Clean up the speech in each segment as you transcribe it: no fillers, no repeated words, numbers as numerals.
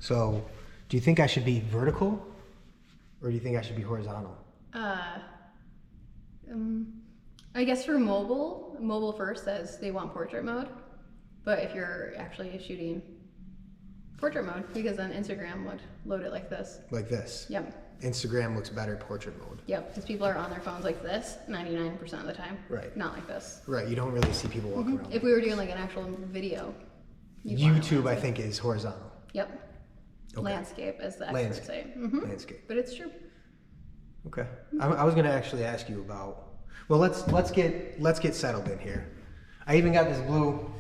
So, do you think I should be vertical, or do you think I should be horizontal? I guess for mobile first says they want portrait mode, but if you're actually shooting portrait mode, because then Instagram would load it like this. Like this? Yep. Instagram looks better portrait mode. Yep, because people are on their phones like this 99% of the time. Right. Not like this. Right, you don't really see people walking around. If we were doing like an actual video. YouTube, I think, is horizontal. Yep. Okay. Landscape, as the experts say. Landscape. But it's true. Okay. I was gonna actually ask you about. Well, let's get settled in here. I even got this blue.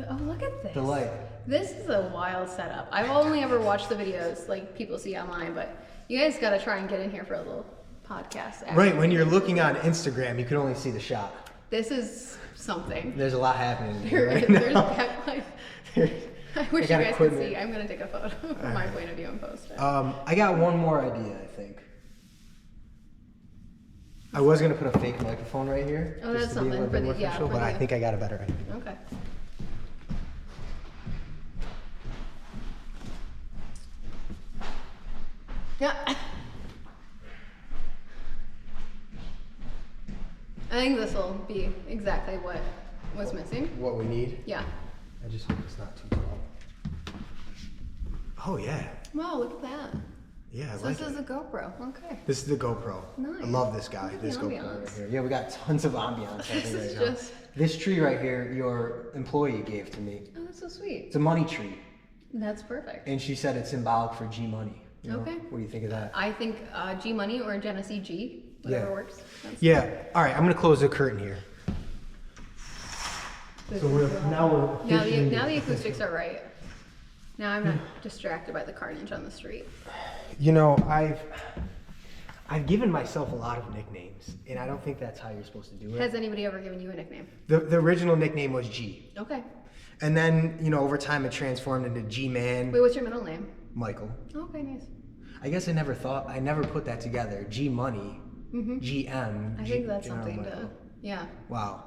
Oh, look at this. The light. This is a wild setup. I've only ever watched the videos like people see online, but you guys got to try and get in here for a little podcast. Right. When you're looking on Instagram, you can only see the shot. This is something. There's a lot happening here right There's now. like, I wish you guys could see. I'm gonna take a photo from my point of view and post it. I got one more idea, I think. I was gonna put a fake microphone right here, Oh, just that's to be a something little for bit the- more yeah, official, for but the- I think I got a better idea. Okay. Yeah. I think this will be exactly what was missing. What we need. Yeah. I just hope it's not too tall. Oh yeah. Wow, look at that. Yeah, I So like this it. is a GoPro. Okay. This is the GoPro. Nice. I love this guy. Look at This the GoPro ambiance. right here. Yeah, we got tons of ambiance. This right is now. just. This tree right here, your employee gave to me. Oh, that's so sweet. It's a money tree, That's perfect. and she said it's symbolic for G money. You know? Okay. What do you think of that? I think G Money or Genesee G, whatever Yeah. works. That's Yeah. All right. I'm gonna close the curtain here. So now the acoustics are right. Now I'm not distracted by the carnage on the street. You know, I've given myself a lot of nicknames, and I don't think that's how you're supposed to do it. Has anybody ever given you a nickname? The original nickname was G, Okay. and then over time it transformed into G Man. Wait, what's your middle name? Michael. Okay, nice. I guess I never put that together. G Money, GM. I think that's something to. Yeah. Wow.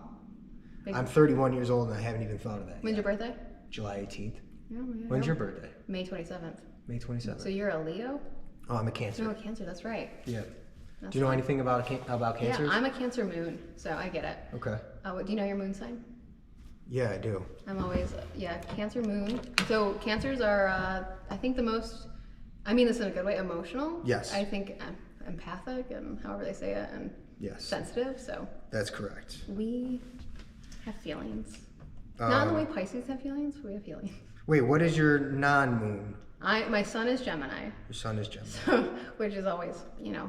Big- I'm 31 years old and I haven't even thought of that. When's yet. your birthday? July 18th. Yeah, When's your birthday? May 27th. May 27th. So you're a Leo? Oh, I'm a Cancer. No, a Cancer. That's right. Yeah. That's Do you know fine. anything about cancers? Yeah, I'm a Cancer moon, so I get it. Okay. Do you know your moon sign? Yeah, I do. I'm always, Cancer moon. So Cancers are, I think the most, I mean this in a good way, emotional. Yes. I think empathic and however they say it, and Yes. sensitive. So That's correct. we have feelings. Not in the way Pisces have feelings, but we have feelings. Wait, what is your non-moon? My sun is Gemini, Your sun is Gemini. which is always,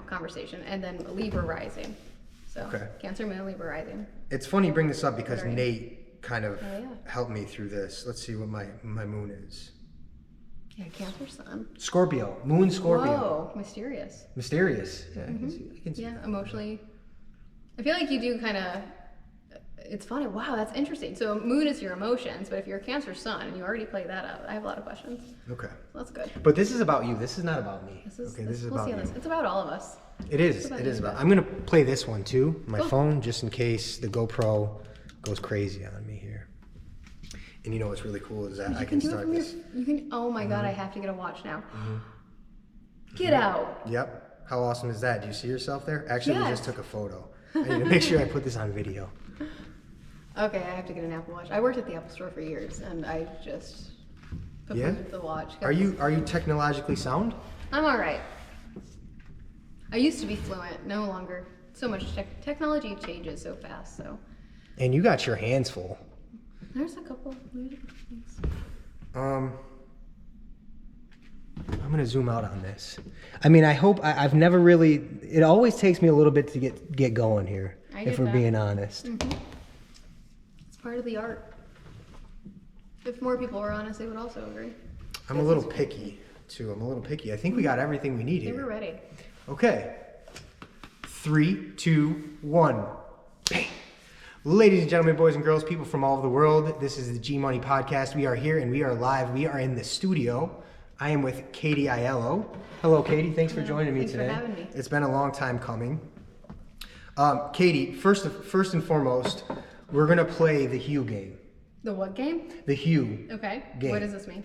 conversation. And then Libra rising. So Okay. Cancer moon, Libra rising. It's funny you bring this up because What are you? Nate kind of Oh, yeah. helped me through this. Let's see what my moon is. Yeah, Cancer sun. Scorpio. Moon Scorpio. Whoa, mysterious. Mysterious. Yeah, I can see Yeah, that. emotionally. I feel like you do kind of. It's funny. Wow, that's interesting. So moon is your emotions, but if you're a Cancer sun and you already play that up, I have a lot of questions. Okay. That's good. But this is about you. This is not about me. This is We'll we'll about see how you. this. It's about all of us. It is. It's about It is you. about. I'm gonna play this one too. My Cool. phone, just in case the GoPro goes crazy on me here. And you know what's really cool is that I can do it start from your. this. You can. Oh my God! I have to get a watch now. Get out. Yep. How awesome is that? Do you see yourself there? Actually, we Yes. just took a photo. I need to make sure I put this on video. Okay, I have to get an Apple Watch. I worked at the Apple Store for years, and I just Yeah? the watch. Are you technologically sound? I'm all right. I used to be fluent. No longer. So much technology changes so fast. So And you got your hands full. there's a couple things. I'm gonna zoom out on this. I mean, I hope I've never really. It always takes me a little bit to get going here. I If get we're that. being honest. It's part of the art. If more people were honest, they would also agree. I'm a little picky too. I'm a little picky. I think we got everything we need They were here. ready. Okay. 3, 2, 1. Bang. Ladies and gentlemen, boys and girls, people from all over the world, this is the G Money Podcast. We are here and we are live. We are in the studio. I am with Katie Aiello. Hello, Katie. Thanks for joining me Thanks for today. having me. It's been a long time coming. Katie, first and foremost, we're gonna play the Hue game. The what game? The Hue. Okay. Game. What does this mean?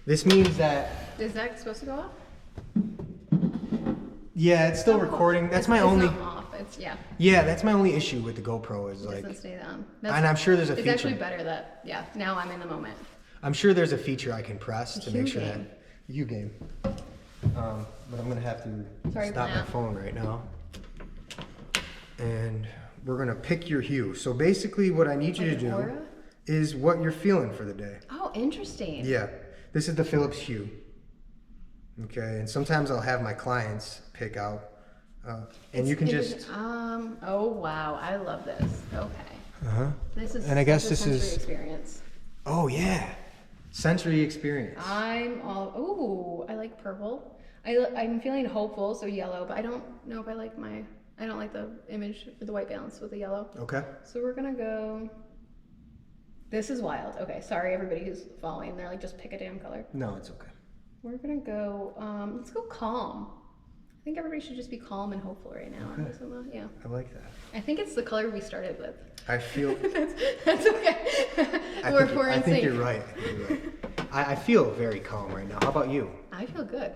This means that Is that supposed to go off? Yeah, it's still recording. That's my it's only. Not off. It's Yeah, that's my only issue with the GoPro is It like. doesn't stay on. And I'm sure there's a It's feature. actually better that now I'm in the moment. I'm sure there's a feature I can press to make sure game. that you game. But I'm gonna have to Sorry, stop my Plant. phone right now. And we're gonna pick your hue. So basically, what I need you Like to an do aura? is what you're feeling for the day. Oh, interesting. Yeah, this is the Philips Hue. Okay, and sometimes I'll have my clients pick out, and you can just. Oh wow, I love this. Okay. Uh huh. This is. And I guess such a this sensory is- experience. Oh yeah, sensory experience. I'm all. Ooh, I like purple. I'm feeling hopeful, so yellow. But I don't know if I like my. I don't like the image or the white balance with the yellow. Okay. So we're gonna go. This is wild. Okay, sorry everybody who's following. They're like, just pick a damn color. No, it's okay. We're gonna go. Let's go calm. I think everybody should just be calm and hopeful right now. Okay. Yeah. I like that. I think it's the color we started with. I feel. That's okay. We're I in think sync. you're right. I feel very calm right now. How about you? I feel good.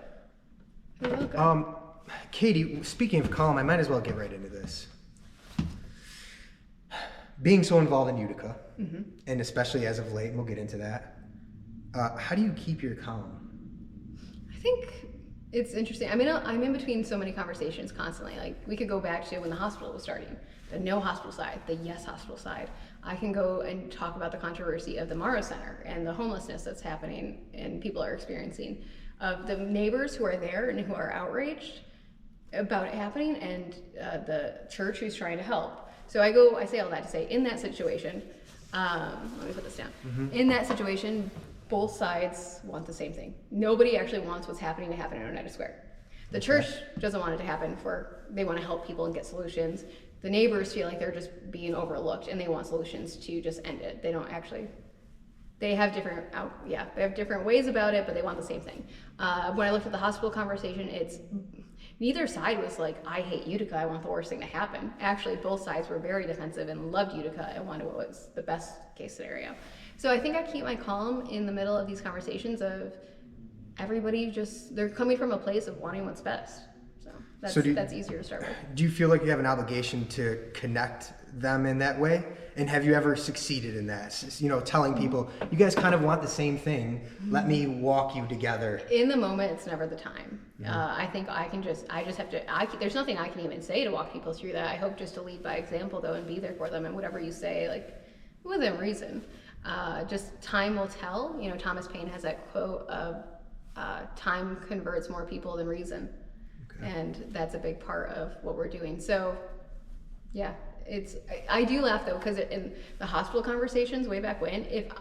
I feel good. Katie, speaking of calm, I might as well get right into this. Being so involved in Utica, and especially as of late, and we'll get into that, how do you keep your calm? I think it's interesting. I mean, I'm in between so many conversations constantly. Like, we could go back to when the hospital was starting, the no hospital side, the yes hospital side. I can go and talk about the controversy of the Morrow Center and the homelessness that's happening and people are experiencing, of the neighbors who are there and who are outraged about it happening, and the church who's trying to help. So I say all that to say, in that situation, let me put this down. In that situation, both sides want the same thing. Nobody actually wants what's happening to happen in Oneida Square. The church doesn't want it to happen they want to help people and get solutions. The neighbors feel like they're just being overlooked and they want solutions to just end it. They don't actually, they have different ways about it, but they want the same thing. When I looked at the hospital conversation, neither side was like, I hate Utica, I want the worst thing to happen. Actually, both sides were very defensive and loved Utica and wanted what was the best case scenario. So I think I keep my calm in the middle of these conversations of everybody they're coming from a place of wanting what's best. So that's easier to start with. Do you feel like you have an obligation to connect them in that way? And have you ever succeeded in that? Telling people, you guys kind of want the same thing. Let me walk you together. In the moment, it's never the time. I think I just have to, there's nothing I can even say to walk people through that. I hope just to lead by example, though, and be there for them. And whatever you say, like, within reason. Just time will tell. Thomas Paine has that quote of, time converts more people than reason. And that's a big part of what we're doing. So, yeah, I do laugh though, because in the hospital conversations way back when, if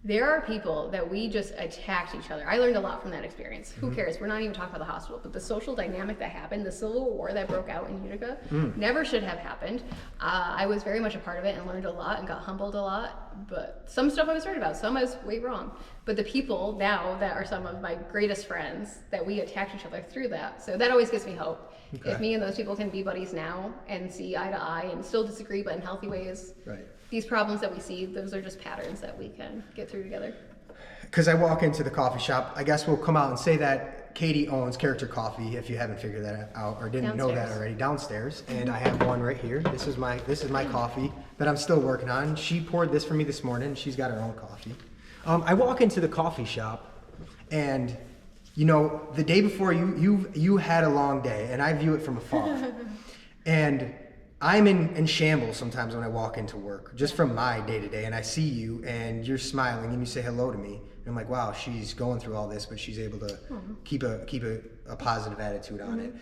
there are people that we just attacked each other. I learned a lot from that experience. Who cares? We're not even talking about the hospital, but the social dynamic that happened, the civil war that broke out in Utica, never should have happened. I was very much a part of it and learned a lot and got humbled a lot, but some stuff I was right about, some I was way wrong. But the people now that are some of my greatest friends, that we attacked each other through that. So that always gives me hope. Okay. If me and those people can be buddies now and see eye to eye and still disagree, but in healthy ways, right. These problems that we see, those are just patterns that we can get through together. Because I walk into the coffee shop, I guess we'll come out and say that Katie owns Character Coffee, if you haven't figured that out or didn't know that already, downstairs. And I have one right here. This is my coffee that I'm still working on. She poured this for me this morning. She's got her own coffee. I walk into the coffee shop, and the day before you had a long day, and I view it from afar. And I'm in shambles sometimes when I walk into work, just from my day-to-day, and I see you, and you're smiling, and you say hello to me, and I'm like, wow, she's going through all this, but she's able to keep a positive attitude on it.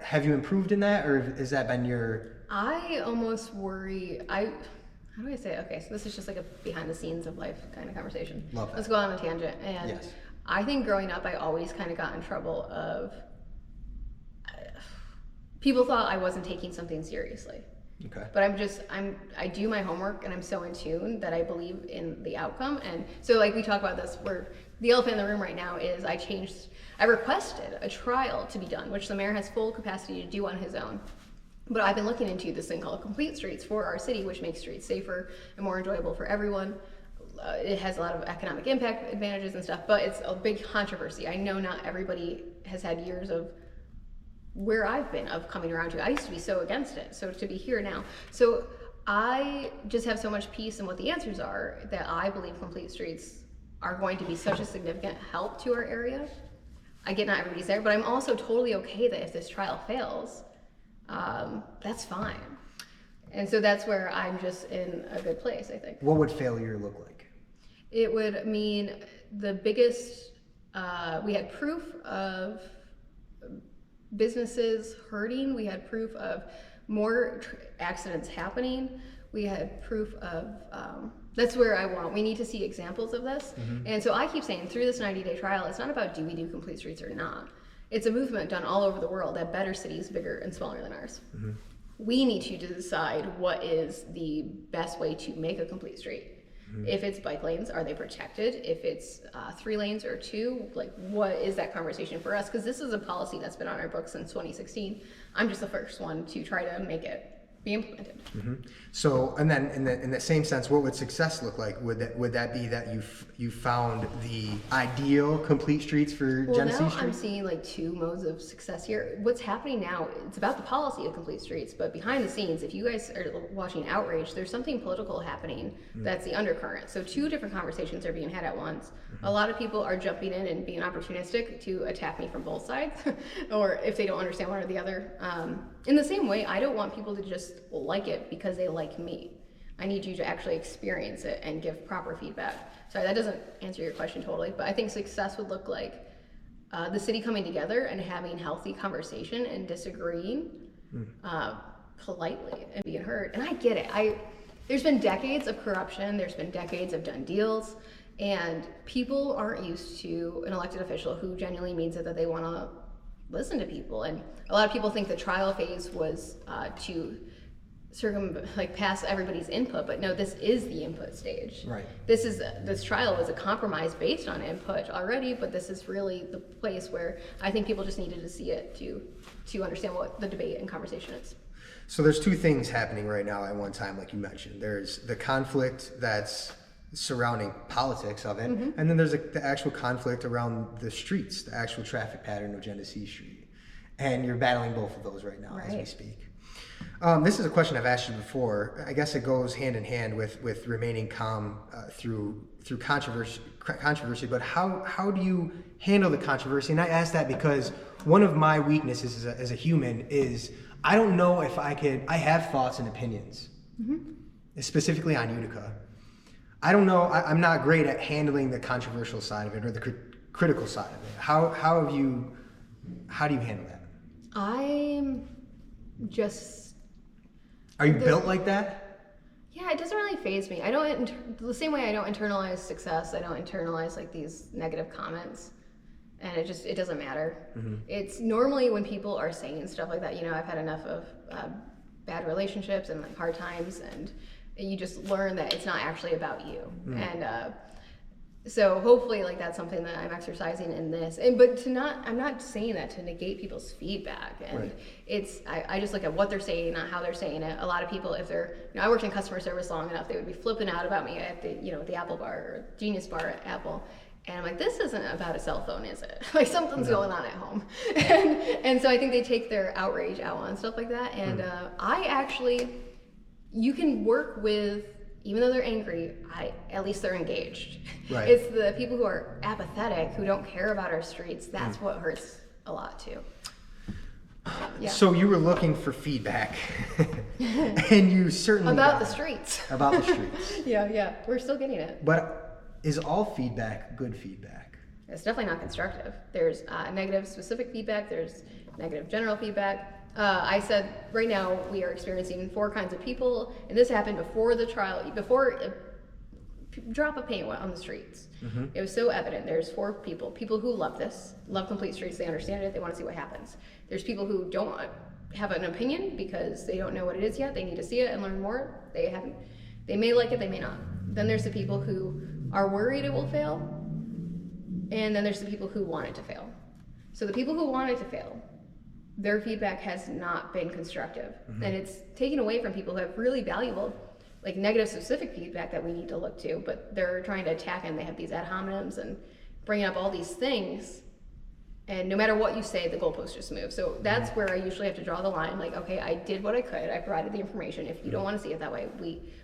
Have you improved in that, or has that been your... I almost worry, how do I say it? Okay, so this is just like a behind-the-scenes of life kind of conversation. Love that. Let's go on a tangent. And yes. I think growing up, I always kind of got in trouble of... people thought I wasn't taking something seriously. Okay. But I do my homework, and I'm so in tune that I believe in the outcome. And so, like, we talk about this, where the elephant in the room right now is I requested a trial to be done, which the mayor has full capacity to do on his own. But I've been looking into this thing called Complete Streets for our city, which makes streets safer and more enjoyable for everyone. it has a lot of economic impact advantages and stuff, but it's a big controversy. I know not everybody has had years of where I've been of coming around to. I used to be so against it, so to be here now. So I just have so much peace in what the answers are that I believe complete streets are going to be such a significant help to our area. I get not everybody's there, but I'm also totally okay that if this trial fails, that's fine. And so that's where I'm just in a good place, I think. What would failure look like? It would mean the biggest, we had proof of businesses hurting. We had proof of more accidents happening. We had proof of, that's where we need to see examples of this. And so I keep saying through this 90-day trial, it's not about do we do complete streets or not. It's a movement done all over the world at better cities, bigger and smaller than ours. We need to decide what is the best way to make a complete street. If it's bike lanes, are they protected? If it's 3 lanes or 2, like what is that conversation for us? Because this is a policy that's been on our books since 2016. I'm just the first one to try to make it be implemented. So, and then in the same sense, what would success look like? Would that be that you found the ideal complete streets for Genesee Now Street? I'm seeing like 2 modes of success here. What's happening now, it's about the policy of complete streets, but behind the scenes, if you guys are watching Outrage, there's something political happening that's the undercurrent. So 2 different conversations are being had at once. A lot of people are jumping in and being opportunistic to attack me from both sides, or if they don't understand one or the other. In the same way, I don't want people to just like it because they like me. I need you to actually experience it and give proper feedback. Sorry, that doesn't answer your question totally, but I think success would look like the city coming together and having healthy conversation and disagreeing politely and being heard. And I get it. There's been decades of corruption. There's been decades of done deals. And people aren't used to an elected official who genuinely means it, that they want to listen to people. And a lot of people think the trial phase was to pass everybody's input, but no, this is the input stage. Right. This trial was a compromise based on input already, but this is really the place where I think people just needed to see it to understand what the debate and conversation is. So there's 2 things happening right now at one time, like you mentioned. There's the conflict that's surrounding politics of it, and then there's the actual conflict around the streets, the actual traffic pattern of Genesee Street. And you're battling both of those right now as we speak. This is a question I've asked you before. I guess it goes hand in hand with remaining calm through controversy. But how do you handle the controversy? And I ask that because one of my weaknesses as a human is I don't know if I have thoughts and opinions, specifically on Utica. I don't know. I'm not great at handling the controversial side of it or the critical side of it. How do you handle that? I'm just. Are you built like that? Yeah, it doesn't really faze me. I don't, the same way I don't internalize success, I don't internalize like these negative comments. And it doesn't matter. It's normally when people are saying stuff like that, I've had enough of bad relationships and like hard times, and you just learn that it's not actually about you. And so hopefully like that's something that I'm exercising in this. But I'm not saying that to negate people's feedback. And I just look at what they're saying, not how they're saying it. A lot of people, if they're, I worked in customer service long enough, they would be flipping out about me at the Apple Bar or Genius Bar at Apple. And I'm like, this isn't about a cell phone, is it? Like something's going on at home. And so I think they take their outrage out on stuff like that. And you can work with, even though they're angry, at least they're engaged. Right. It's the people who are apathetic, who don't care about our streets, that's what hurts a lot too. Yeah. So you were looking for feedback, and you certainly about the streets. About the streets. Yeah, we're still getting it. But is all feedback good feedback? It's definitely not constructive. There's negative specific feedback, there's negative general feedback. I said right now we are experiencing 4 kinds of people, and this happened before the trial, before a drop of paint went on the streets. It was so evident. There's 4 people who love this, love complete streets, they understand it, they want to see what happens. There's people who don't have an opinion because they don't know what it is yet, they need to see it and learn more. They may like it, they may not. Then there's the people who are worried it will fail, and then there's the people who want it to fail. So the people who want it to fail, their feedback has not been constructive, and it's taken away from people who have really valuable like negative specific feedback that we need to look to, but they're trying to attack, and they have these ad hominems and bringing up all these things. And no matter what you say, the goalposts just move. So that's where I usually have to draw the line. Like, okay, I did what I could. I provided the information. If you don't want to see it that way,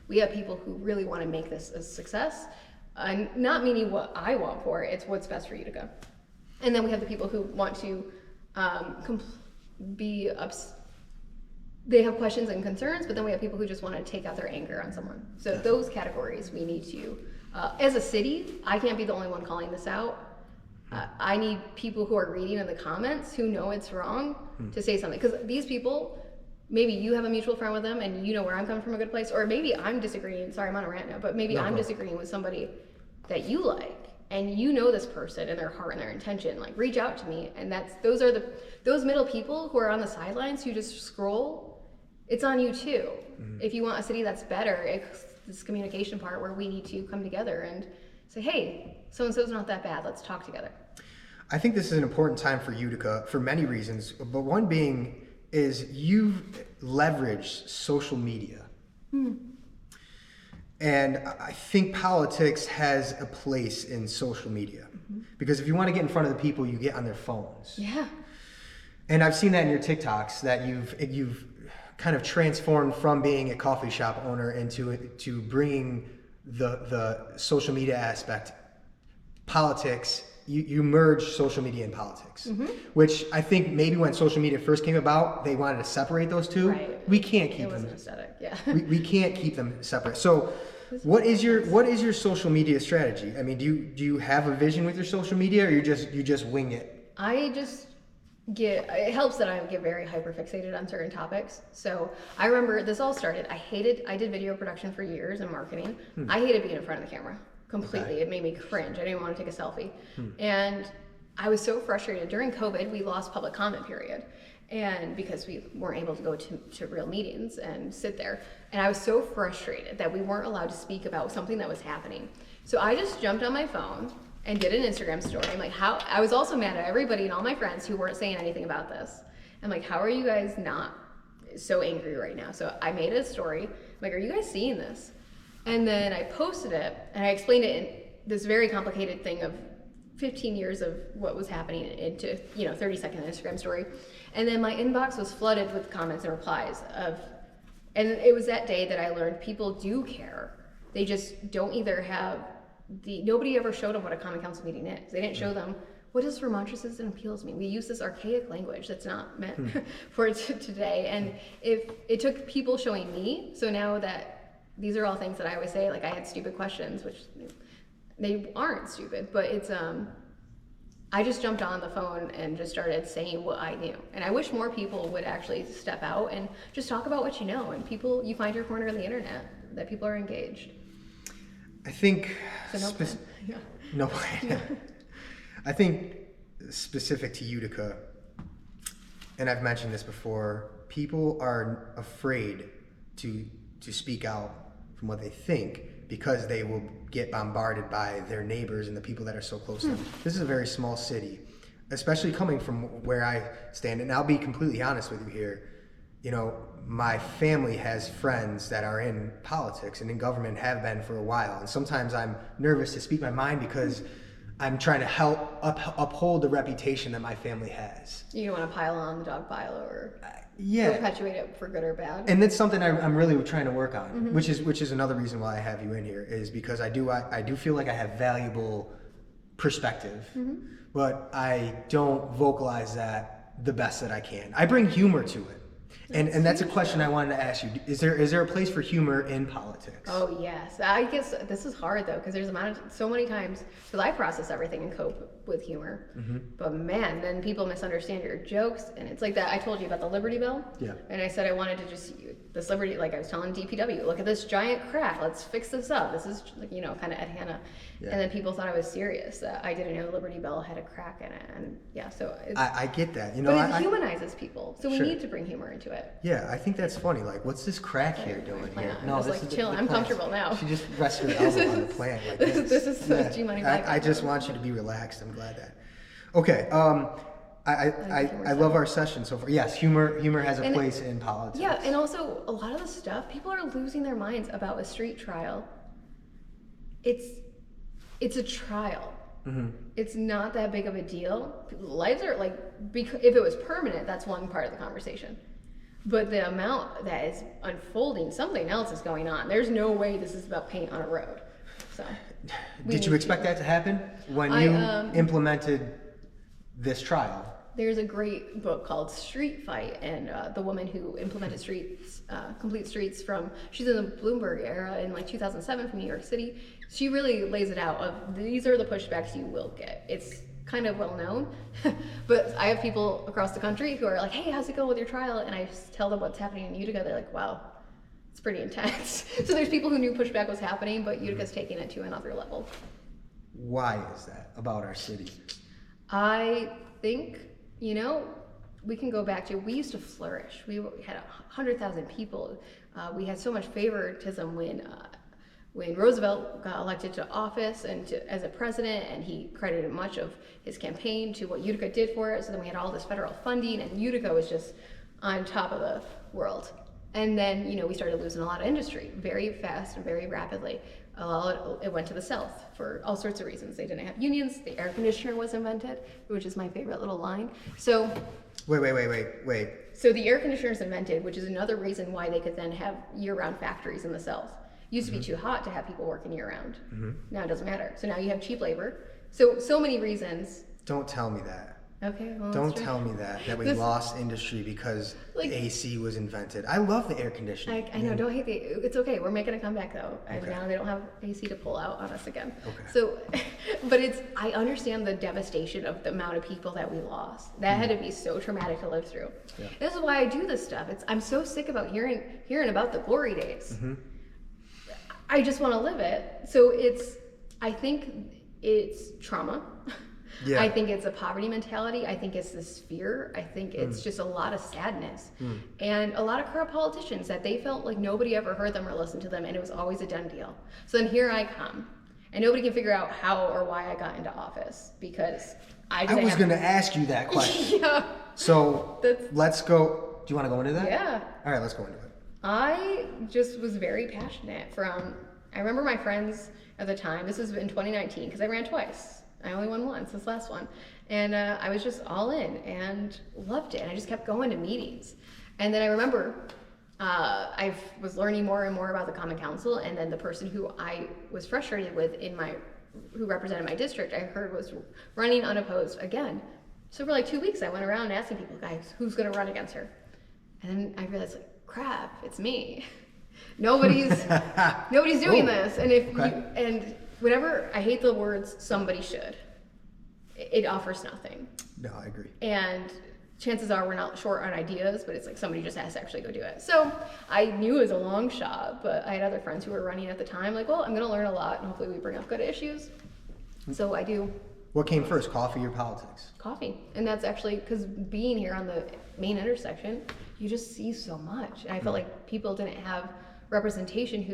we have people who really want to make this a success. And not meaning what I want for it. It's what's best for Utica. And then we have the people who want to they have questions and concerns, but then we have people who just want to take out their anger on someone. So those categories we need to, as a city, I can't be the only one calling this out. I need people who are reading in the comments who know it's wrong to say something. Because these people, maybe you have a mutual friend with them and you know where I'm coming from a good place, or maybe I'm disagreeing, sorry I'm on a rant now, but maybe I'm disagreeing with somebody that you like, and you know this person and their heart and their intention, like reach out to me. And those middle people who are on the sidelines who just scroll, it's on you too. If you want a city that's better, it's this communication part where we need to come together and say, hey, so-and-so's not that bad, let's talk together. I think this is an important time for Utica for many reasons, but one being is you've leveraged social media. And I think politics has a place in social media. Because if you want to get in front of the people, you get on their phones. Yeah. And I've seen that in your TikToks, that you've kind of transformed from being a coffee shop owner into bringing the social media aspect, politics. You merge social media and politics, which I think maybe when social media first came about, they wanted to separate those two. Right. We can't keep them. It wasn't aesthetic, yeah. we can't keep them separate. So what is your social media strategy? I mean, do you have a vision with your social media, or you just wing it? It helps that I get very hyper fixated on certain topics. So I remember this all started, I did video production for years and marketing. I hated being in front of the camera completely. Okay. It made me cringe. I didn't want to take a selfie. And I was so frustrated. During COVID, we lost public comment period. And because we weren't able to go to real meetings and sit there. And I was so frustrated that we weren't allowed to speak about something that was happening. So I just jumped on my phone and did an Instagram story. I'm like, I was also mad at everybody and all my friends who weren't saying anything about this. I'm like, how are you guys not so angry right now? So I made a story. I'm like, are you guys seeing this? And then I posted it, and I explained it in this very complicated thing of 15 years of what was happening into 30-second Instagram story. And then my inbox was flooded with comments and replies and it was that day that I learned people do care. They just don't either have nobody ever showed them what a common council meeting is. They didn't show them, what does remonstrances and appeals mean? We use this archaic language that's not meant for today. And if it took people showing me, so now that these are all things that I always say, like I had stupid questions, which they aren't stupid, but it's, I just jumped on the phone and just started saying what I knew. And I wish more people would actually step out and just talk about what you know. And you find your corner on the internet, that people are engaged. I think No. I think specific to Utica, and I've mentioned this before, people are afraid to speak out from what they think because they will get bombarded by their neighbors and the people that are so close to them. This is a very small city, especially coming from where I stand, and I'll be completely honest with you here. My family has friends that are in politics and in government, have been for a while. And sometimes I'm nervous to speak my mind because I'm trying to help uphold the reputation that my family has. You don't want to pile on the dog pile or perpetuate it for good or bad. And that's something I'm really trying to work on, which is another reason why I have you in here, is because I do feel like I have valuable perspective, but I don't vocalize that the best that I can. I bring humor to it. And that's a question I wanted to ask you. Is there a place for humor in politics? Oh, yes. I guess this is hard, though, because there's so many times, because I process everything and cope with humor. But man, then people misunderstand your jokes. And it's like that. I told you about the Liberty Bell. Yeah. And I said I wanted to just, this Liberty, like I was telling DPW, look at this giant crack. Let's fix this up. This is, kind of Ed Hanna. Yeah. And then people thought I was serious, that I didn't know the Liberty Bell had a crack in it. And yeah, so I get that. But it humanizes people. So we need to bring humor into it. Yeah, I think that's funny. Like, what's this crack here doing here? No, this is chilling. I'm comfortable now. She just rested her elbow on the plant. Like, this is the G Money. I just want you to be relaxed. I'm glad that. Okay. I love our session so far. Yes, humor has a place in politics. Yeah, and also a lot of the stuff, people are losing their minds about a street trial. It's a trial. Mm-hmm. It's not that big of a deal. People's lives are if it was permanent, that's one part of the conversation. But the amount that is unfolding, something else is going on. There's no way this is about paint on a road. So, did you expect that to happen when you implemented this trial? There's a great book called Street Fight, and the woman who implemented Complete Streets she's in the Bloomberg era in 2007 from New York City. She really lays it out of these are the pushbacks you will get. It's kind of well known, but I have people across the country who are like, hey, how's it going with your trial? And I just tell them what's happening in Utica. They're like, wow, it's pretty intense. So there's people who knew pushback was happening, but Utica's taking it to another level. Why is that about our city? I think, we can go back to, we used to flourish. We had 100,000 people. We had so much favoritism when Roosevelt got elected to office as a president, and he credited much of his campaign to what Utica did for it. So then we had all this federal funding, and Utica was just on top of the world. And then, we started losing a lot of industry very fast and very rapidly. It went to the South for all sorts of reasons. They didn't have unions. The air conditioner was invented, which is my favorite little line. So Wait. So the air conditioner is invented, which is another reason why they could then have year-round factories in the South. It used to be too hot to have people working year-round. Mm-hmm. Now it doesn't matter. So now you have cheap labor. So many reasons. Don't tell me that. Okay. Well, don't tell me that we lost industry because AC was invented. I love the air conditioning. I know. Don't hate it's okay. We're making a comeback though, and now they don't have AC to pull out on us again. Okay. So, but I understand the devastation of the amount of people that we lost. That had to be so traumatic to live through. Yeah. This is why I do this stuff. I'm so sick about hearing about the glory days. Mm-hmm. I just want to live it. So I think it's trauma. Yeah. I think it's a poverty mentality. I think it's this fear. I think it's just a lot of sadness. And a lot of corrupt politicians that they felt like nobody ever heard them or listened to them, and it was always a done deal. So then here I come, and nobody can figure out how or why I got into office because I was going to ask you that question. Yeah. So let's go. Do you want to go into that? Yeah. All right, let's go into it. I just was very passionate I remember my friends at the time, this was in 2019, because I ran twice. I only won once, this last one. And I was just all in and loved it. And I just kept going to meetings. And then I remember I was learning more and more about the Common Council. And then the person who I was frustrated with who represented my district, I heard was running unopposed again. So for 2 weeks, I went around asking people, guys, who's going to run against her? And then I realized, crap, it's me. Nobody's doing this. And and whenever I hate the words somebody should, it offers nothing. No, I agree. And chances are we're not short on ideas, but it's somebody just has to actually go do it. So I knew it was a long shot, but I had other friends who were running at the time, well, I'm going to learn a lot and hopefully we bring up good issues. So I do. What came first, coffee or politics? Coffee. And that's actually because being here on the main intersection, you just see so much. And I felt like people didn't have representation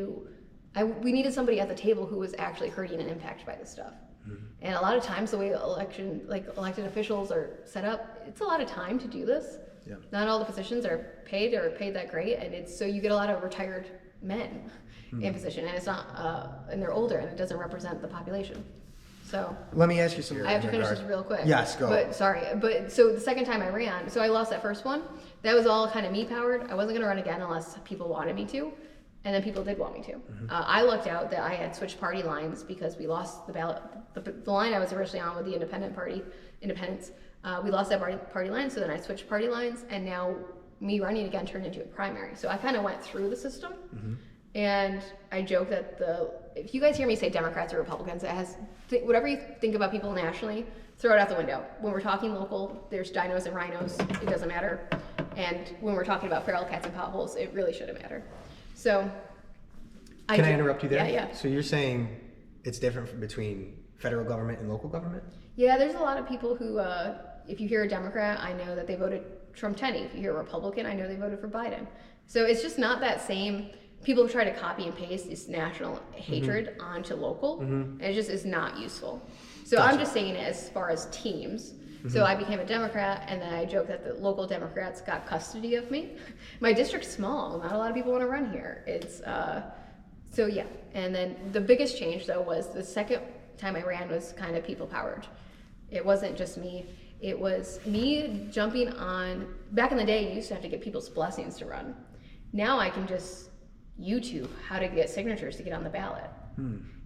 we needed somebody at the table who was actually hurting and impacted by this stuff. Mm-hmm. And a lot of times the way elected officials are set up, it's a lot of time to do this. Yeah. Not all the positions are paid that great, and so you get a lot of retired men in position, and it's not, and they're older, and it doesn't represent the population. So let me ask you something. I have to finish this real quick. Yes, go. But so the second time I ran, so I lost that first one. That was all kind of me powered. I wasn't going to run again unless people wanted me to. And then people did want me to. Mm-hmm. I lucked out that I had switched party lines because we lost the ballot. The line I was originally on with the independents, we lost that party line, so then I switched party lines, and now me running again turned into a primary. So I kind of went through the system, and I joke that if you guys hear me say Democrats or Republicans, whatever you think about people nationally, throw it out the window. When we're talking local, there's dinos and rhinos, it doesn't matter. And when we're talking about feral cats and potholes, it really shouldn't matter. So, can I interrupt you there? Yeah. So you're saying it's different between federal government and local government? Yeah, there's a lot of people who, if you hear a Democrat, I know that they voted Trump-Tenny. If you hear a Republican, I know they voted for Biden. So it's just not that same. People try to copy and paste this national hatred onto local, and it just is not useful. So gotcha. I'm just saying it as far as teams. So I became a Democrat, and then I joked that the local Democrats got custody of me. My district's small. Not a lot of people want to run here. It's so yeah. And then the biggest change though was the second time I ran was kind of people powered. It wasn't just me. It was me jumping on. Back in the day, you used to have to get people's blessings to run. Now I can just YouTube how to get signatures to get on the ballot.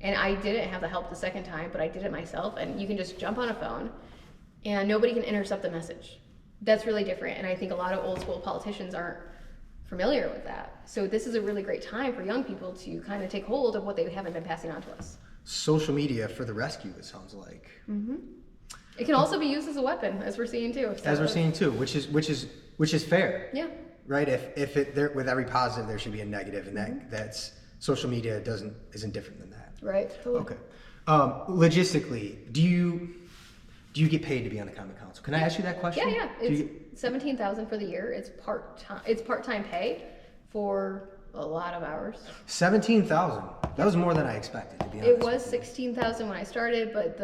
And I didn't have the help the second time, but I did it myself. And you can just jump on a phone and nobody can intercept the message. That's really different. And I think a lot of old school politicians aren't familiar with that. So this is a really great time for young people to kind of take hold of what they haven't been passing on to us. Social media for the rescue, it sounds like. It can also be used as a weapon, as we're seeing too. So As we're seeing too, which is fair. Yeah. Right? If it there, with every positive there should be a negative, and that's social media isn't different than that. Right. Totally. Okay. Logistically, do you get paid to be on the common council? Can I ask you that question? Yeah. It's $17,000 for the year. It's part-time pay for a lot of hours. 17,000. That was more than I expected, to be honest. It was 16,000 when I started, but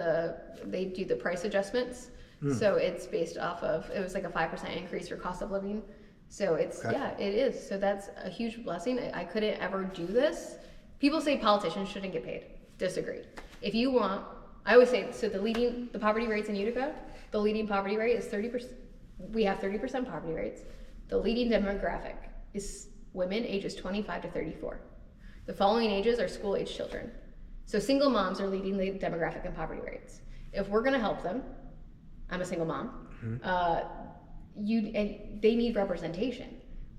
they do the price adjustments. So it's based off of, it was like a 5% increase for cost of living. So it's, yeah, it is. So that's a huge blessing. I couldn't ever do this. People say politicians shouldn't get paid. Disagree. If you want, I always say, so the poverty rates in Utica, the leading poverty rate is 30%. We have 30% poverty rates. The leading demographic is women ages 25 to 34. The following ages are school-age children. So single moms are leading the demographic in poverty rates. If we're gonna help them, I'm a single mom, they need representation.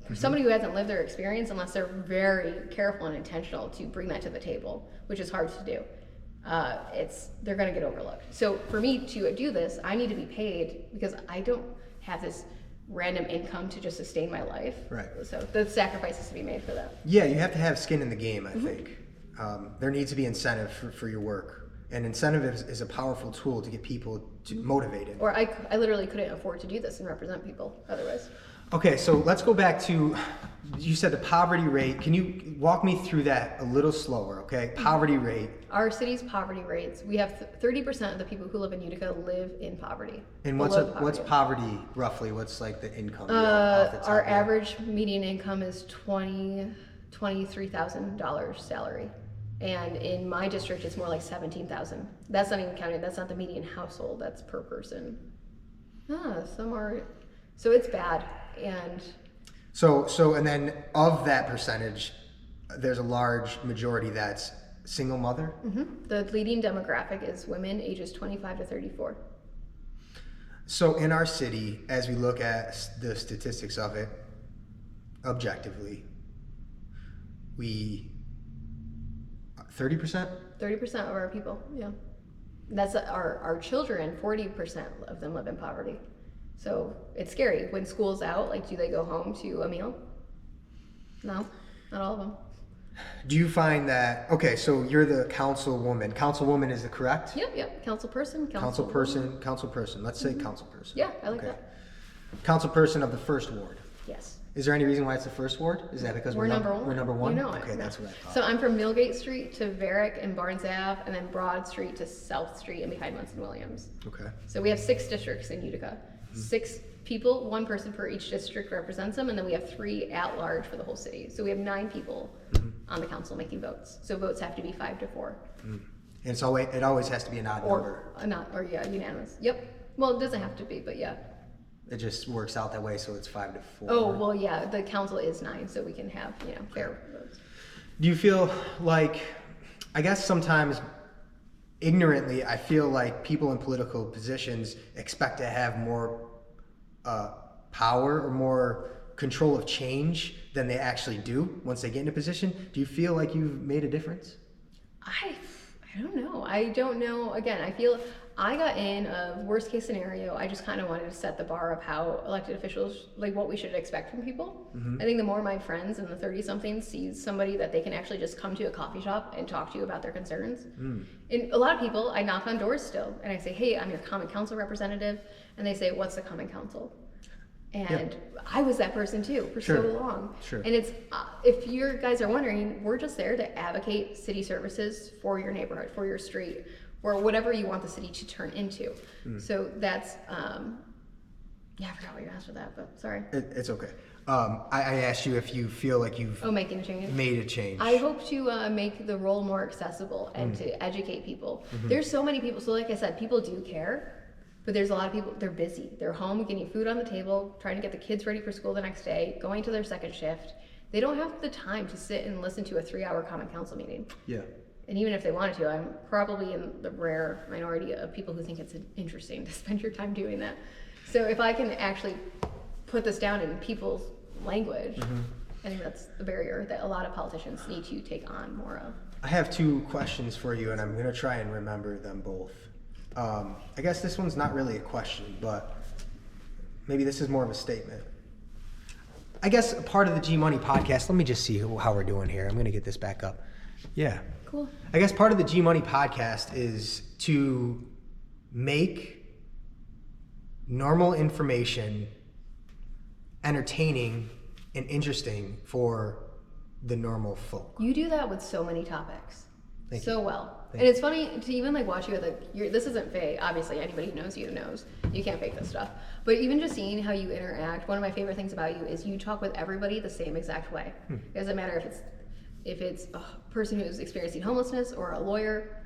For somebody who hasn't lived their experience, unless they're very careful and intentional to bring that to the table, which is hard to do, they're gonna get overlooked. So for me to do this, I need to be paid because I don't have this random income to just sustain my life. Right. So the sacrifices to be made for that. Yeah, you have to have skin in the game, I think. There needs to be incentive for your work. And incentive is a powerful tool to get people motivated. Or I literally couldn't afford to do this and represent people otherwise. Okay, so let's go back to, you said the poverty rate. Can you walk me through that a little slower, okay? Poverty rate. Our city's poverty rates, we have 30% of the people who live in Utica live in poverty. And what's poverty roughly? What's like the income? Off the top Our of your head? average median income is $23,000 salary. And in my district, it's more like 17,000. That's not even counting, that's not the median household, that's per person. So it's bad. And So and then of that percentage, there's a large majority that's single mother. the leading demographic is women ages 25 to 34. So in our city, as we look at the statistics of it, objectively, 30%? 30% of our people, yeah. That's our children, 40% of them live in poverty. So it's scary. When school's out, like, do they go home to a meal? No, not all of them. Do you find that, okay, so you're the councilwoman. Councilwoman is the correct? Yep. Councilperson. Councilperson. Let's say councilperson. Yeah, I like that. Councilperson of the first ward. Yes. Is there any reason why it's the first ward? Is that because We're number one. We're number one? You know it. Okay, that's what I thought. So I'm from Millgate Street to Varick and Barnes Ave, and then Broad Street to South Street and behind Munson Williams. Okay. So we have 6 districts in Utica. 6 people, 1 person per each district represents them, and then we have 3 at large for the whole city. So we have 9 people on the council making votes. So votes have to be 5 to 4. And it always has to be an odd number. Unanimous. Yep. Well, it doesn't have to be, but yeah. It just works out that way, so it's 5 to 4. Oh, well, yeah, the council is 9, so we can have, fair votes. Do you feel like, I guess sometimes ignorantly, I feel like people in political positions expect to have more power or more control of change than they actually do once they get in a position. Do you feel like you've made a difference? I don't know. I don't know. Again, I feel I got in a worst case scenario. I just kind of wanted to set the bar of how elected officials, like what we should expect from people. I think the more my friends and the 30-somethings sees somebody that they can actually just come to a coffee shop and talk to you about their concerns. And a lot of people, I knock on doors still and I say, hey, I'm your common council representative. And they say, what's the common council? And I was that person too for so long. Sure. And it's, if you guys are wondering, we're just there to advocate city services for your neighborhood, for your street. or whatever you want the city to turn into. So that's, I forgot what you asked for that, but sorry. It's okay. I asked you if you feel like you've making a change. made a change. I hope to make the role more accessible and to educate people. There's so many people. So like I said, people do care, but there's a lot of people, they're busy. They're home getting food on the table, trying to get the kids ready for school the next day, going to their second shift. They don't have the time to sit and listen to a 3-hour common council meeting. Yeah. And even if they wanted to, I'm probably in the rare minority of people who think it's interesting to spend your time doing that. So if I can actually put this down in people's language, I think that's the barrier that a lot of politicians need to take on more of. I have 2 questions for you, and I'm going to try and remember them both. I guess this one's not really a question, but maybe this is more of a statement. I guess a part of the G Money podcast, let me just see how we're doing here. I'm going to get this back up. Yeah. Cool. I guess part of the G Money podcast is to make normal information entertaining and interesting for the normal folk. You do that with so many topics. Thank so you. well. Thank And it's funny to even like watch you at this isn't fake. Obviously, anybody who knows you knows you can't fake this stuff. But even just seeing how you interact, one of my favorite things about you is you talk with everybody the same exact way. It doesn't matter if it's a person who's experiencing homelessness or a lawyer,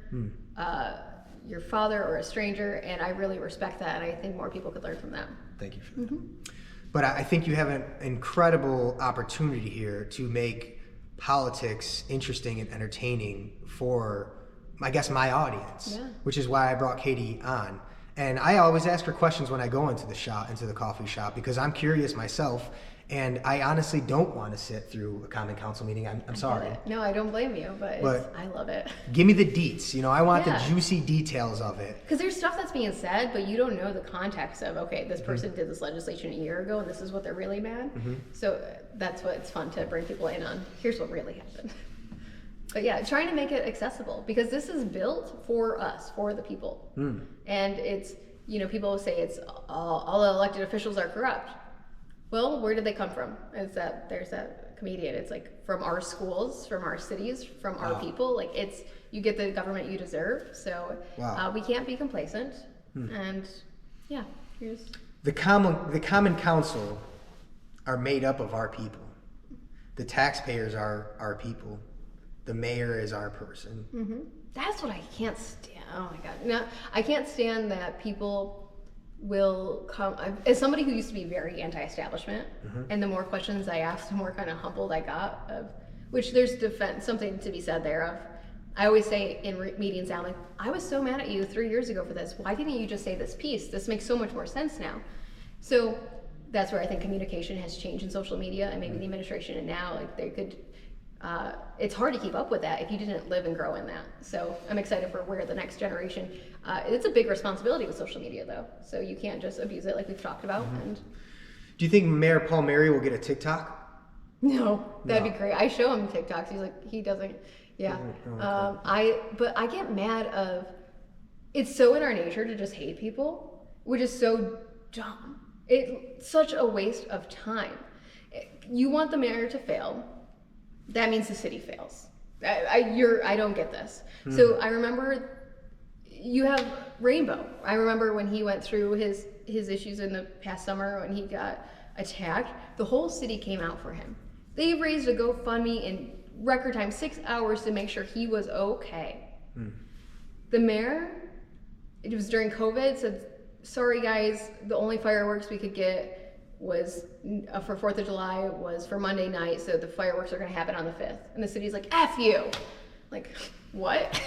your father or a stranger, and I really respect that, and I think more people could learn from that. Thank you for that. But I think you have an incredible opportunity here to make politics interesting and entertaining for, I guess, my audience, which is why I brought Katie on. And I always ask her questions when I go into the coffee shop, because I'm curious myself, and I honestly don't want to sit through a common council meeting. I'm sorry. No, I don't blame you, but I love it. Give me the deets. I want the juicy details of it. Because there's stuff that's being said, but you don't know the context of, okay, this person did this legislation a year ago, and this is what they're really mad. So that's what's fun to bring people in on. Here's what really happened. But yeah, trying to make it accessible, because this is built for us, for the people. And it's, people say it's all elected officials are corrupt. Well, where did they come from? There's that comedian. It's like from our schools, from our cities, from our people. Like you get the government you deserve. So we can't be complacent. And yeah, here's the common council are made up of our people. The taxpayers are our people. The mayor is our person. That's what I can't stand. Oh my God. No, I can't stand that people will come. As somebody who used to be very anti-establishment, and the more questions I asked, the more kind of humbled I got. Which there's something to be said there of. I always say in meetings now, I'm like, I was so mad at you 3 years ago for this. Why didn't you just say this piece? This makes so much more sense now. So that's where I think communication has changed in social media, and maybe the administration and now, like they could. It's hard to keep up with that if you didn't live and grow in that. So I'm excited for where the next generation. It's a big responsibility with social media, though. So you can't just abuse it like we've talked about. And do you think Mayor Paul Mary will get a TikTok? No, that'd be great. I show him TikToks. He's like, he doesn't. Yeah. But I get mad of. It's so in our nature to just hate people, which is so dumb. It's such a waste of time. You want the mayor to fail. That means the city fails. I don't get this. So I remember you have Rainbow. I remember when he went through his issues in the past summer when he got attacked, the whole city came out for him. They raised a GoFundMe in record time, 6 hours, to make sure he was okay. The mayor, it was during COVID, said, sorry guys, the only fireworks we could get was for 4th of July was for Monday night, so the fireworks are going to happen on the 5th. And the city's like, F you! Like, what?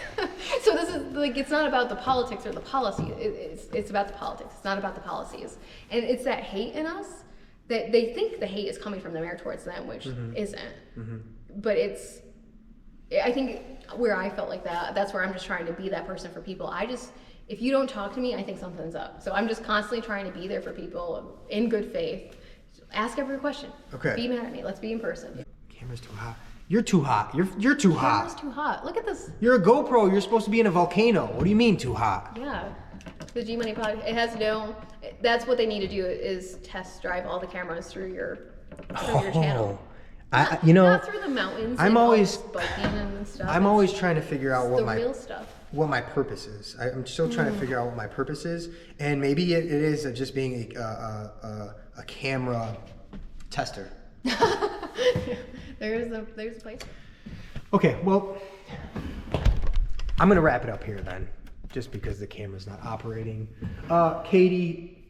So this is like, it's not about the politics or the policy. It's about the politics. It's not about the policies. And it's that hate in us that they think the hate is coming from the mayor towards them, which isn't. But I think where I felt like that's where I'm just trying to be that person for people. If you don't talk to me, I think something's up. So I'm just constantly trying to be there for people in good faith. Ask every question. Okay. Be mad at me. Let's be in person. Camera's too hot. You're too hot. You're too hot. Camera's too hot. Look at this. You're a GoPro. You're supposed to be in a volcano. What do you mean too hot? Yeah. The G Money Pod, it has no. That's what they need to do is test drive all the cameras through your channel. Not through the mountains. I'm like always biking and stuff. I'm always trying to figure out the real stuff. what my purpose is. I'm still trying to figure out what my purpose is, and maybe it is just being a camera tester. There's a place. Okay, well, I'm gonna wrap it up here then, just because the camera's not operating. Katie,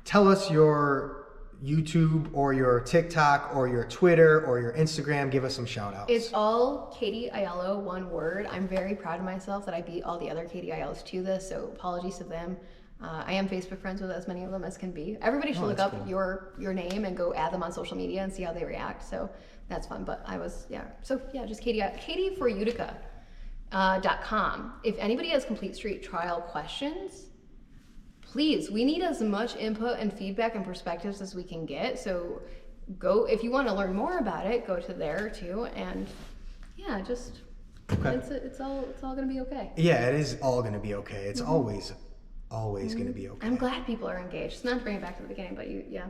tell us your YouTube or your TikTok or your Twitter or your Instagram. Give us some shout outs. It's all Katie Aiello, one word. I'm very proud of myself that I beat all the other Katie Aiellos to this, so apologies to them. I am Facebook friends with as many of them as can be. Everybody should look up your name and go add them on social media and see how they react. So that's fun. But just Katie for Utica.com. If anybody has Complete Street trial questions, please, we need as much input and feedback and perspectives as we can get. So go, if you want to learn more about it, go to there too. And yeah, just, it's all going to be okay. Yeah, it is all going to be okay. It's always going to be okay. I'm glad people are engaged. It's not to bring it back to the beginning, but Yeah.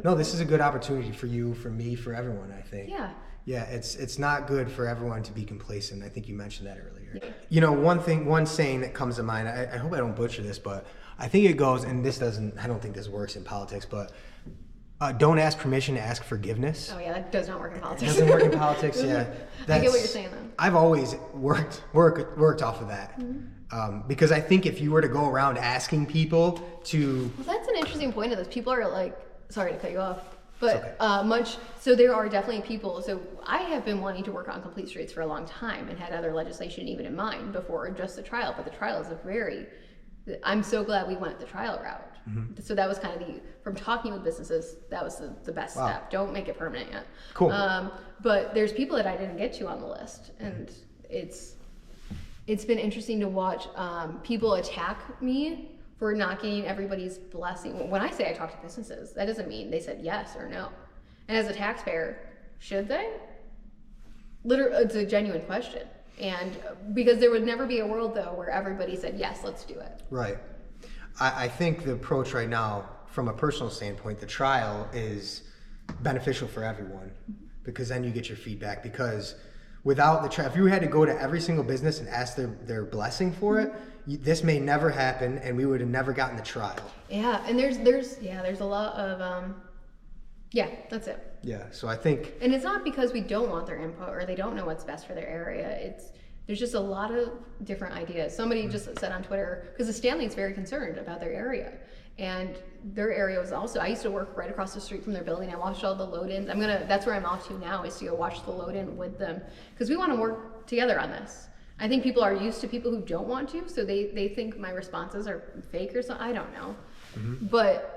No, this is a good opportunity for you, for me, for everyone, I think. Yeah. Yeah, it's not good for everyone to be complacent. I think you mentioned that earlier. Yeah. You know, one saying that comes to mind, I hope I don't butcher this, but I think it goes, and I don't think this works in politics, but don't ask permission to ask forgiveness. Oh yeah, that does not work in politics. It doesn't work in politics, yeah. I get what you're saying though. I've always worked off of that. Because I think if you were to go around asking people to... Well, that's an interesting point of this. People are like, sorry to cut you off, but so there are definitely people. So I have been wanting to work on Complete Streets for a long time and had other legislation even in mind before just the trial, but the trial is I'm so glad we went the trial route. So that was kind of from talking with businesses, that was the best step. Don't make it permanent yet. Cool. But there's people that I didn't get to on the list, and it's been interesting to watch people attack me for not getting everybody's blessing. When I say I talk to businesses, that doesn't mean they said yes or no. And as a taxpayer, should they? Literally, it's a genuine question. And because there would never be a world though where everybody said yes, let's do it. Right. I think the approach right now, from a personal standpoint, the trial is beneficial for everyone, because then you get your feedback. Because without the trial, if you had to go to every single business and ask their blessing for it, this may never happen, and we would have never gotten the trial. Yeah, and there's a lot of that's it. Yeah, so I think... And it's not because we don't want their input or they don't know what's best for their area. There's just a lot of different ideas. Somebody just said on Twitter, because the Stanley's very concerned about their area. And their area was also, I used to work right across the street from their building. I watched all the load-ins. That's where I'm off to now, is to go watch the load-in with them. Because we want to work together on this. I think people are used to people who don't want to, so they think my responses are fake or something. I don't know. But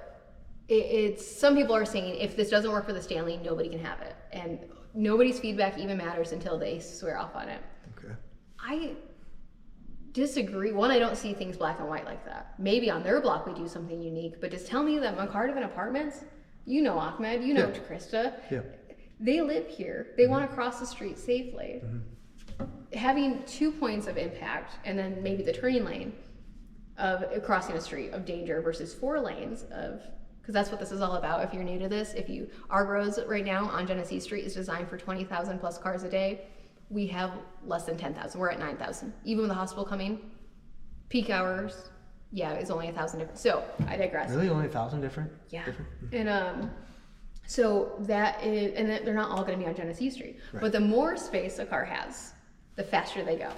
some people are saying if this doesn't work for the Stanley, nobody can have it. And nobody's feedback even matters until they swear off on it. Okay. I disagree. One, I don't see things black and white like that. Maybe on their block we do something unique, but just tell me that McCardivan Apartments, you know Ahmed, you know Krista, they live here. They want to cross the street safely. Having 2 points of impact and then maybe the turning lane of crossing a street of danger versus 4 lanes of... Because that's what this is all about. If you're new to this, our roads right now on Genesee Street is designed for 20,000 plus cars a day. We have less than 10,000. We're at 9,000. Even with the hospital coming, peak hours, it's only 1,000 different. So I digress. Really, only 1,000 different? Yeah. And so that is, and they're not all going to be on Genesee Street. Right. But the more space a car has, the faster they go.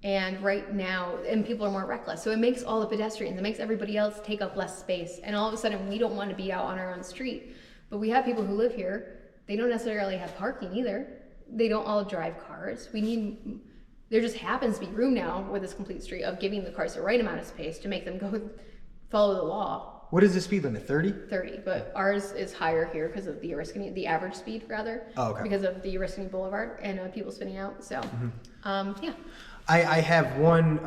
And right now, and people are more reckless. So it makes all the pedestrians, it makes everybody else take up less space. And all of a sudden, we don't want to be out on our own street. But we have people who live here. They don't necessarily have parking either. They don't all drive cars. There just happens to be room now with this Complete Street of giving the cars the right amount of space to make them follow the law. What is the speed limit, 30? 30, but ours is higher here because of the average speed rather. Oh, okay. Because of the Oriskany Boulevard and people spinning out. So, I have one,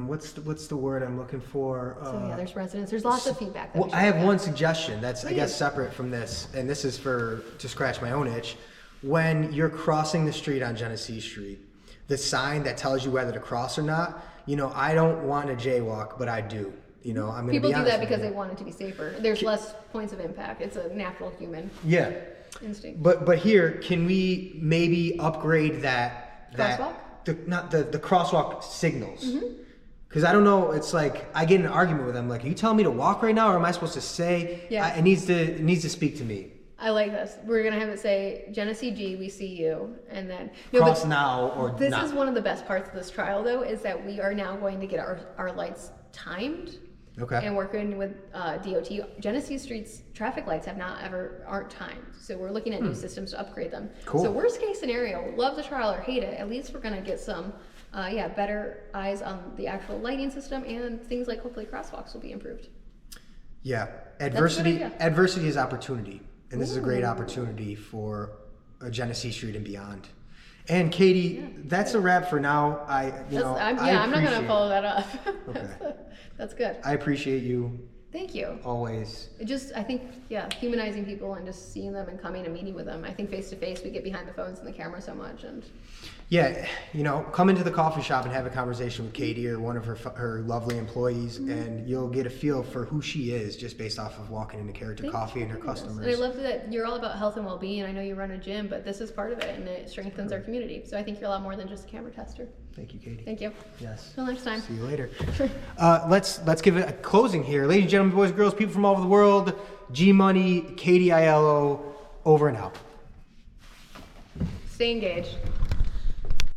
what's the word I'm looking for? There's residents. There's lots of feedback. I have one suggestion that's, I guess, separate from this, and this is to scratch my own itch. When you're crossing the street on Genesee Street, the sign that tells you whether to cross or not, I don't want to jaywalk, but I do. I'm going to be honest. People do that because they want it to be safer. There's less points of impact. It's a natural human. Yeah. instinct. But here, can we maybe upgrade that Crosswalk? the crosswalk signals? Because I don't know, it's like I get in an argument with them. Like, are you telling me to walk right now, or am I supposed to say? Yeah. It needs to speak to me. I like this. We're gonna have it say, Genesee G, we see you, and then Cross now or this not. is one of the best parts of this trial, though, is that we are now going to get our lights timed. Okay. And working with DOT. Genesee Street's traffic lights aren't timed, so we're looking at new systems to upgrade them. Cool. So worst case scenario, love the trial or hate it, at least we're gonna get some better eyes on the actual lighting system, and things like hopefully crosswalks will be improved. Yeah. a good idea. Adversity is opportunity. And this is a great opportunity for Genesee Street and beyond. And Katie, that's a wrap for now. I'm not gonna follow that up. Okay. That's good. I appreciate you Thank you. always. I think, humanizing people and just seeing them and coming and meeting with them. I think face to face, we get behind the phones and the camera so much, and Yeah, come into the coffee shop and have a conversation with Katie or one of her lovely employees, and you'll get a feel for who she is just based off of walking into Character Coffee and her customers. And I love that you're all about health and well-being. I know you run a gym, but this is part of it, and it strengthens our community. So I think you're a lot more than just a camera tester. Thank you, Katie. Thank you. Yes. Till next time. See you later. Let's give it a closing here. Ladies and gentlemen, boys and girls, people from all over the world, G Money, Katie Aiello, over and out. Stay engaged.